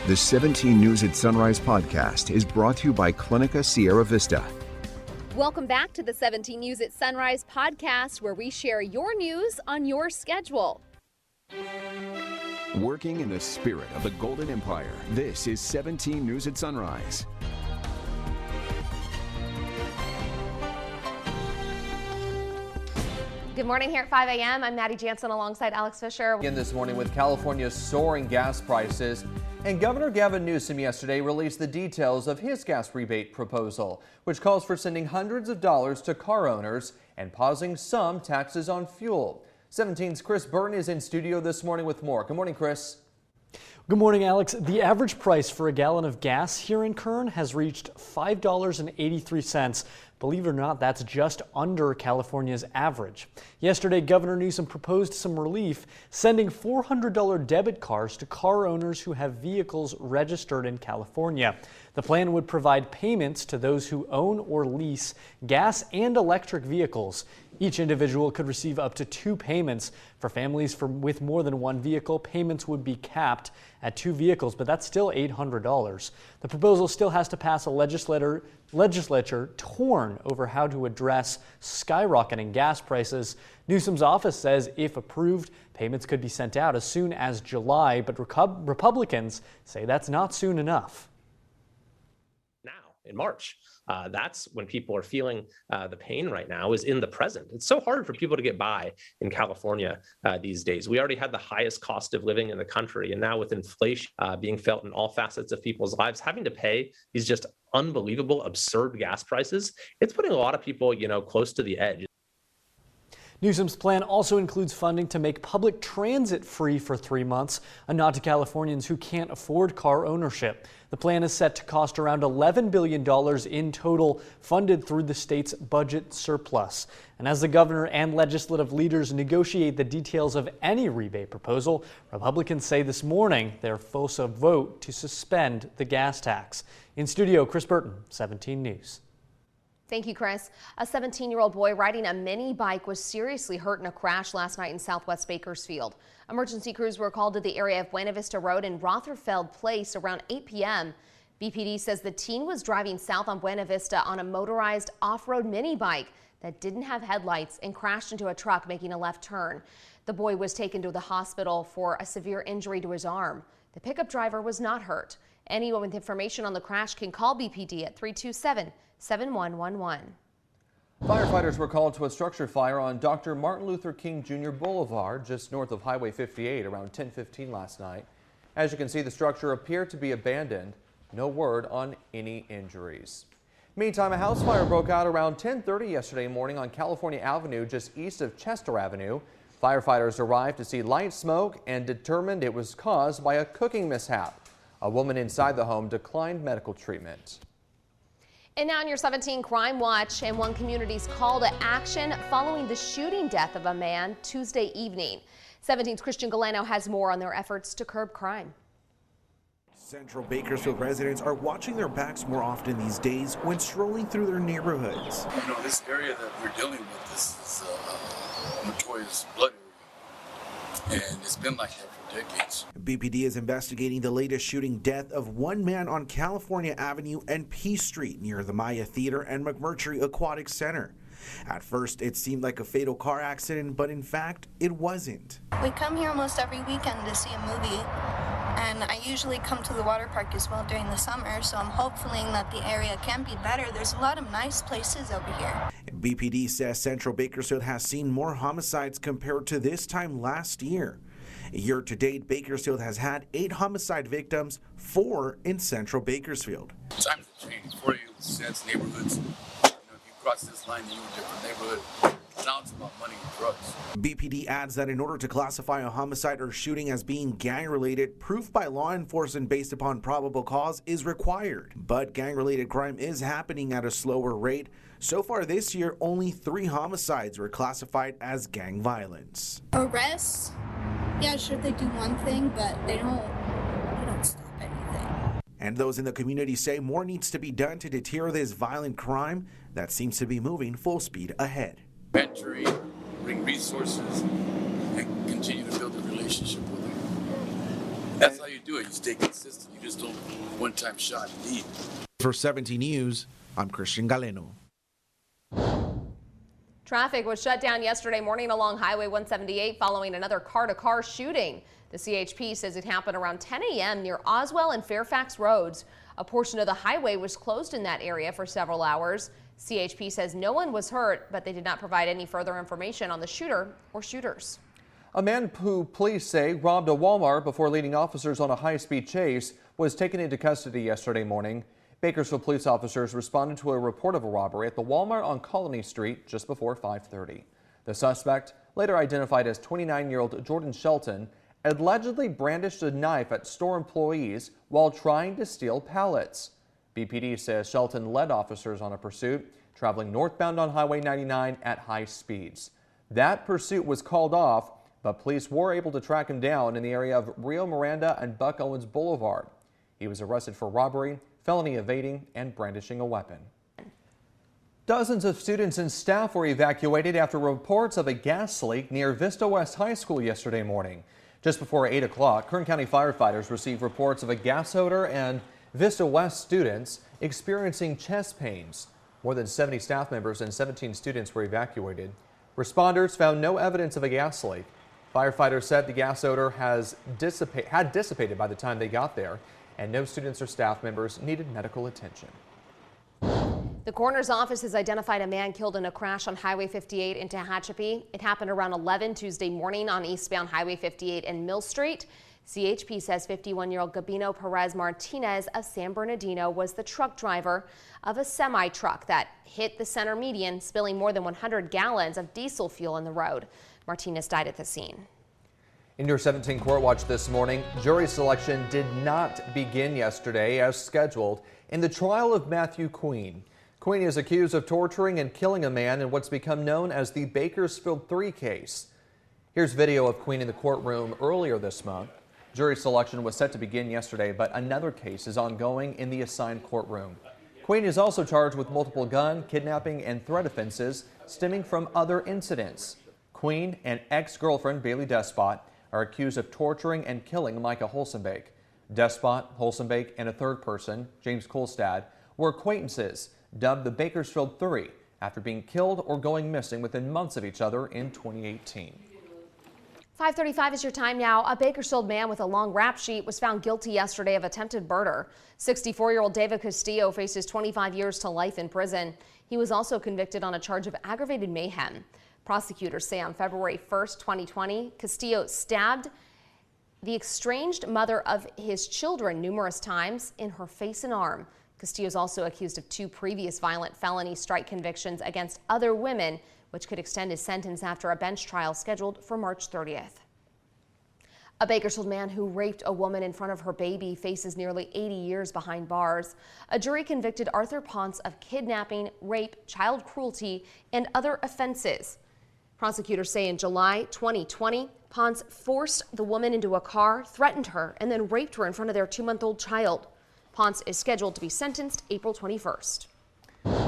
The 17 News at Sunrise podcast is brought to you by Clinica Sierra Vista. Welcome back to the 17 News at Sunrise podcast, where we share your news on your schedule. Working in the spirit of the Golden Empire, this is 17 News at Sunrise. Good morning here at 5 a.m. I'm Maddie Jansen alongside Alex Fisher. Again this morning with California's soaring gas prices. And Governor Gavin Newsom yesterday released the details of his gas rebate proposal, which calls for sending hundreds of dollars to car owners and pausing some taxes on fuel. 17's Chris Burton is in studio this morning with more. Good morning, Chris. Good morning, Alex. The average price for a gallon of gas here in Kern has reached $5.83. Believe it or not, that's just under California's average. Yesterday, Governor Newsom proposed some relief, sending $400 debit cards to car owners who have vehicles registered in California. The plan would provide payments to those who own or lease gas and electric vehicles. Each individual could receive up to 2 payments. For families with more than one vehicle, payments would be capped at 2 vehicles, but that's still $800. The proposal still has to pass a legislature torn over how to address skyrocketing gas prices. Newsom's office says if approved, payments could be sent out as soon as July, but Republicans say that's not soon enough. Now, in March. That's when people are feeling the pain right now, is in the present. It's so hard for people to get by in California these days. We already had the highest cost of living in the country, and now with inflation being felt in all facets of people's lives, having to pay these just unbelievable, absurd gas prices, it's putting a lot of people, close to the edge. Newsom's plan also includes funding to make public transit free for 3 months, a nod to Californians who can't afford car ownership. The plan is set to cost around $11 billion in total, funded through the state's budget surplus. And as the governor and legislative leaders negotiate the details of any rebate proposal, Republicans say this morning they're force a vote to suspend the gas tax. In studio, Chris Burton, 17 News. Thank you, Chris. A 17-year-old boy riding a mini bike was seriously hurt in a crash last night in southwest Bakersfield. Emergency crews were called to the area of Buena Vista Road and Rotherfeld Place around 8 p.m. BPD says the teen was driving south on Buena Vista on a motorized off-road mini bike that didn't have headlights and crashed into a truck making a left turn. The boy was taken to the hospital for a severe injury to his arm. The pickup driver was not hurt. Anyone with information on the crash can call BPD at 327-7111. Firefighters were called to a structure fire on Dr. Martin Luther King Jr. Boulevard, just north of Highway 58, around 10:15 last night. As you can see, the structure appeared to be abandoned. No word on any injuries. Meantime, a house fire broke out around 10:30 yesterday morning on California Avenue, just east of Chester Avenue. Firefighters arrived to see light smoke and determined it was caused by a cooking mishap. A woman inside the home declined medical treatment. And now in your 17 Crime Watch, and one community's call to action following the shooting death of a man Tuesday evening. 17's Christian Galano has more on their efforts to curb crime. Central Bakersfield residents are watching their backs more often these days when strolling through their neighborhoods. This area that we're dealing with, this is a notorious blood area, and it's been like that for decades. BPD is investigating the latest shooting death of one man on California Avenue and Peace Street near the Maya Theater and McMurtry Aquatic Center. At first, it seemed like a fatal car accident, but in fact, it wasn't. We come here almost every weekend to see a movie, and I usually come to the water park as well during the summer, so I'm hoping that the area can be better. There's a lot of nice places over here. BPD says Central Bakersfield has seen more homicides compared to this time last year. Year to date, Bakersfield has had 8 homicide victims, 4 in Central Bakersfield. Times have changed for you, since neighborhoods. If you cross this line, you're in a different neighborhood. Now it's about money and drugs. BPD adds that in order to classify a homicide or shooting as being gang-related, proof by law enforcement based upon probable cause is required. But gang-related crime is happening at a slower rate. So far this year, only 3 homicides were classified as gang violence. Arrests? Yeah, sure, they do one thing, but they don't stop anything. And those in the community say more needs to be done to deter this violent crime that seems to be moving full speed ahead. Mentoring, bring resources, and continue to build a relationship with them. That's how you do it. You stay consistent. You just don't one-time shot and leave. For 17 News, I'm Christian Galeno. Traffic was shut down yesterday morning along Highway 178 following another car-to-car shooting. The CHP says it happened around 10 a.m. near Oswell and Fairfax roads. A portion of the highway was closed in that area for several hours. CHP says no one was hurt, but they did not provide any further information on the shooter or shooters. A man who police say robbed a Walmart before leading officers on a high-speed chase was taken into custody yesterday morning. Bakersfield police officers responded to a report of a robbery at the Walmart on Colony Street just before 5:30. The suspect, later identified as 29-year-old Jordan Shelton, allegedly brandished a knife at store employees while trying to steal pallets. BPD says Shelton led officers on a pursuit, traveling northbound on Highway 99 at high speeds. That pursuit was called off, but police were able to track him down in the area of Rio Miranda and Buck Owens Boulevard. He was arrested for robbery, felony evading, and brandishing a weapon. Dozens of students and staff were evacuated after reports of a gas leak near Vista West High School yesterday morning. Just before 8 o'clock, Kern County firefighters received reports of a gas odor and Vista West students experiencing chest pains. More than 70 staff members and 17 students were evacuated. Responders found no evidence of a gas leak. Firefighters said the gas odor had dissipated by the time they got there, and no students or staff members needed medical attention. The coroner's office has identified a man killed in a crash on Highway 58 in Tehachapi. It happened around 11 Tuesday morning on eastbound Highway 58 and Mill Street. CHP says 51-year-old Gabino Perez Martinez of San Bernardino was the truck driver of a semi-truck that hit the center median, spilling more than 100 gallons of diesel fuel in the road. Martinez died at the scene. In your 17 Court Watch this morning, jury selection did not begin yesterday as scheduled in the trial of Matthew Queen. Queen is accused of torturing and killing a man in what's become known as the Bakersfield 3 case. Here's video of Queen in the courtroom earlier this month. Jury selection was set to begin yesterday, but another case is ongoing in the assigned courtroom. Queen is also charged with multiple gun, kidnapping, and threat offenses stemming from other incidents. Queen and ex-girlfriend Bailey Despot are accused of torturing and killing Micah Holsenbake. Despot, Holsenbake, and a third person, James Kolstad, were acquaintances, dubbed the Bakersfield 3, after being killed or going missing within months of each other in 2018. 5:35 is your time now. A Bakersfield man with a long rap sheet was found guilty yesterday of attempted murder. 64-year-old David Castillo faces 25 years to life in prison. He was also convicted on a charge of aggravated mayhem. Prosecutors say on February 1st, 2020, Castillo stabbed the estranged mother of his children numerous times in her face and arm. Castillo is also accused of 2 previous violent felony strike convictions against other women, which could extend his sentence after a bench trial scheduled for March 30th. A Bakersfield man who raped a woman in front of her baby faces nearly 80 years behind bars. A jury convicted Arthur Ponce of kidnapping, rape, child cruelty, and other offenses. Prosecutors say in July 2020, Ponce forced the woman into a car, threatened her, and then raped her in front of their 2-month-old child. Ponce is scheduled to be sentenced April 21st.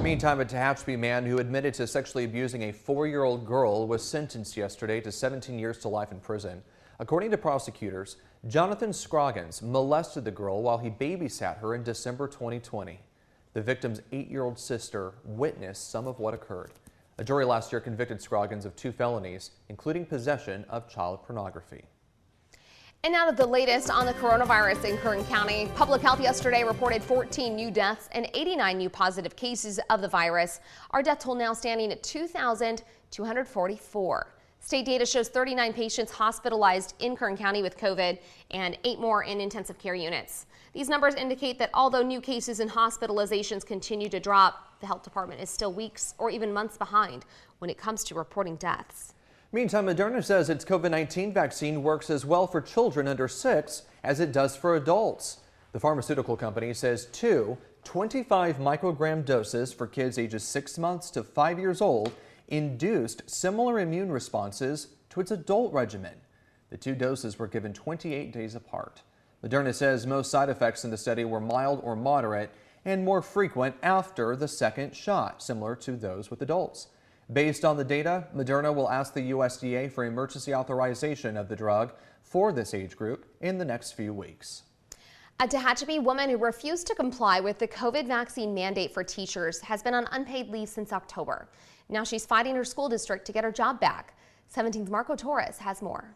Meantime, a Tehachapi man who admitted to sexually abusing a 4-year-old girl was sentenced yesterday to 17 years to life in prison. According to prosecutors, Jonathan Scroggins molested the girl while he babysat her in December 2020. The victim's 8-year-old sister witnessed some of what occurred. A jury last year convicted Scroggins of 2 felonies, including possession of child pornography. And now to the latest on the coronavirus in Kern County. Public Health yesterday reported 14 new deaths and 89 new positive cases of the virus. Our death toll now standing at 2,244. State data shows 39 patients hospitalized in Kern County with COVID and 8 more in intensive care units. These numbers indicate that although new cases and hospitalizations continue to drop, the health department is still weeks or even months behind when it comes to reporting deaths. Meantime, Moderna says its COVID-19 vaccine works as well for children under 6 as it does for adults. The pharmaceutical company says 2 25 microgram doses for kids ages 6 months to 5 years old induced similar immune responses to its adult regimen. The 2 doses were given 28 days apart. Moderna says most side effects in the study were mild or moderate and more frequent after the second shot, similar to those with adults. Based on the data, Moderna will ask the USDA for emergency authorization of the drug for this age group in the next few weeks. A Tehachapi woman who refused to comply with the COVID vaccine mandate for teachers has been on unpaid leave since October. Now she's fighting her school district to get her job back. 17's Marco Torres has more.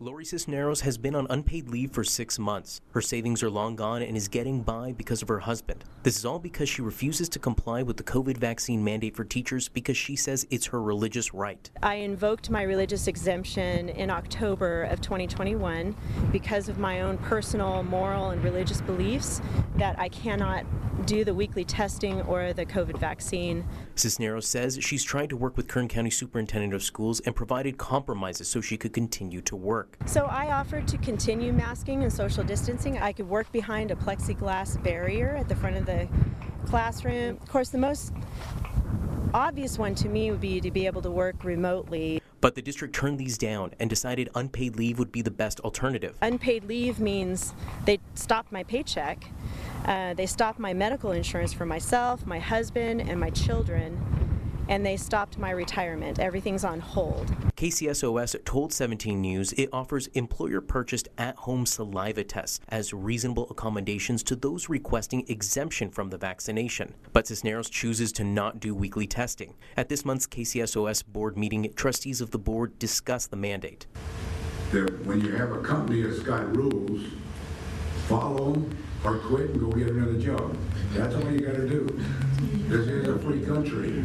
Lori Cisneros has been on unpaid leave for 6 months. Her savings are long gone and is getting by because of her husband. This is all because she refuses to comply with the COVID vaccine mandate for teachers because she says it's her religious right. I invoked my religious exemption in October of 2021 because of my own personal, moral, and religious beliefs that I cannot do the weekly testing or the COVID vaccine. Cisneros says she's tried to work with Kern County Superintendent of Schools and provided compromises so she could continue to work. So I offered to continue masking and social distancing. I could work behind a plexiglass barrier at the front of the classroom. Of course, the most obvious one to me would be to be able to work remotely. But the district turned these down and decided unpaid leave would be the best alternative. Unpaid leave means they stopped my paycheck. They stopped my medical insurance for myself, my husband, and my children. And they stopped my retirement. Everything's on hold. KCSOS told 17 News it offers employer-purchased at-home saliva tests as reasonable accommodations to those requesting exemption from the vaccination. But Cisneros chooses to not do weekly testing. At this month's KCSOS board meeting, trustees of the board discussed the mandate. When you have a company that's got rules, follow them or quit and go get another job. That's all you got to do. This is a free country.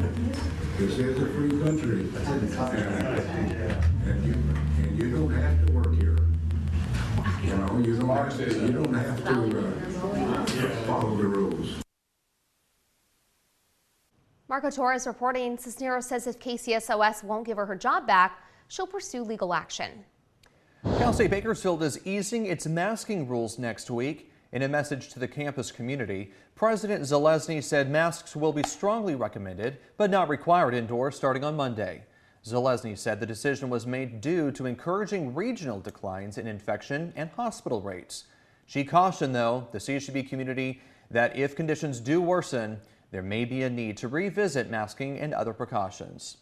This is a free country. And you don't have to work here. You know, you don't have to follow the rules. Marco Torres reporting. Cisneros says if KCSOS won't give her her job back, she'll pursue legal action. Cal State Bakersfield is easing its masking rules next week. In a message to the campus community, President Zelezny said masks will be strongly recommended, but not required indoors starting on Monday. Zelezny said the decision was made due to encouraging regional declines in infection and hospital rates. She cautioned, though, the CSU community that if conditions do worsen, there may be a need to revisit masking and other precautions.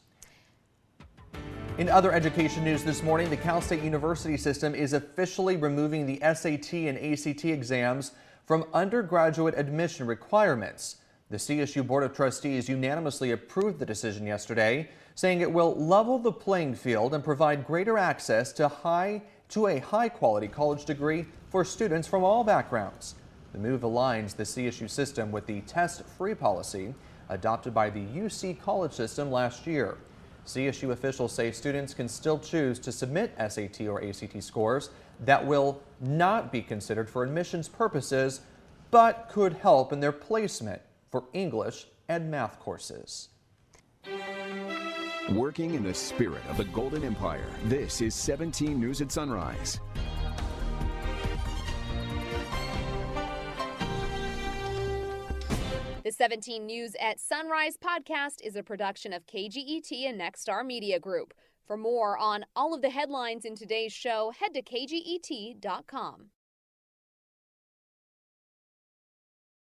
In other education news this morning, the Cal State University system is officially removing the SAT and ACT exams from undergraduate admission requirements. The CSU Board of Trustees unanimously approved the decision yesterday, saying it will level the playing field and provide greater access to a high-quality college degree for students from all backgrounds. The move aligns the CSU system with the test-free policy adopted by the UC college system last year. CSU officials say students can still choose to submit SAT or ACT scores that will not be considered for admissions purposes, but could help in their placement for English and math courses. Working in the spirit of the Golden Empire, this is 17 News at Sunrise. The 17 News at Sunrise podcast is a production of KGET and Nexstar Media Group. For more on all of the headlines in today's show, head to kget.com.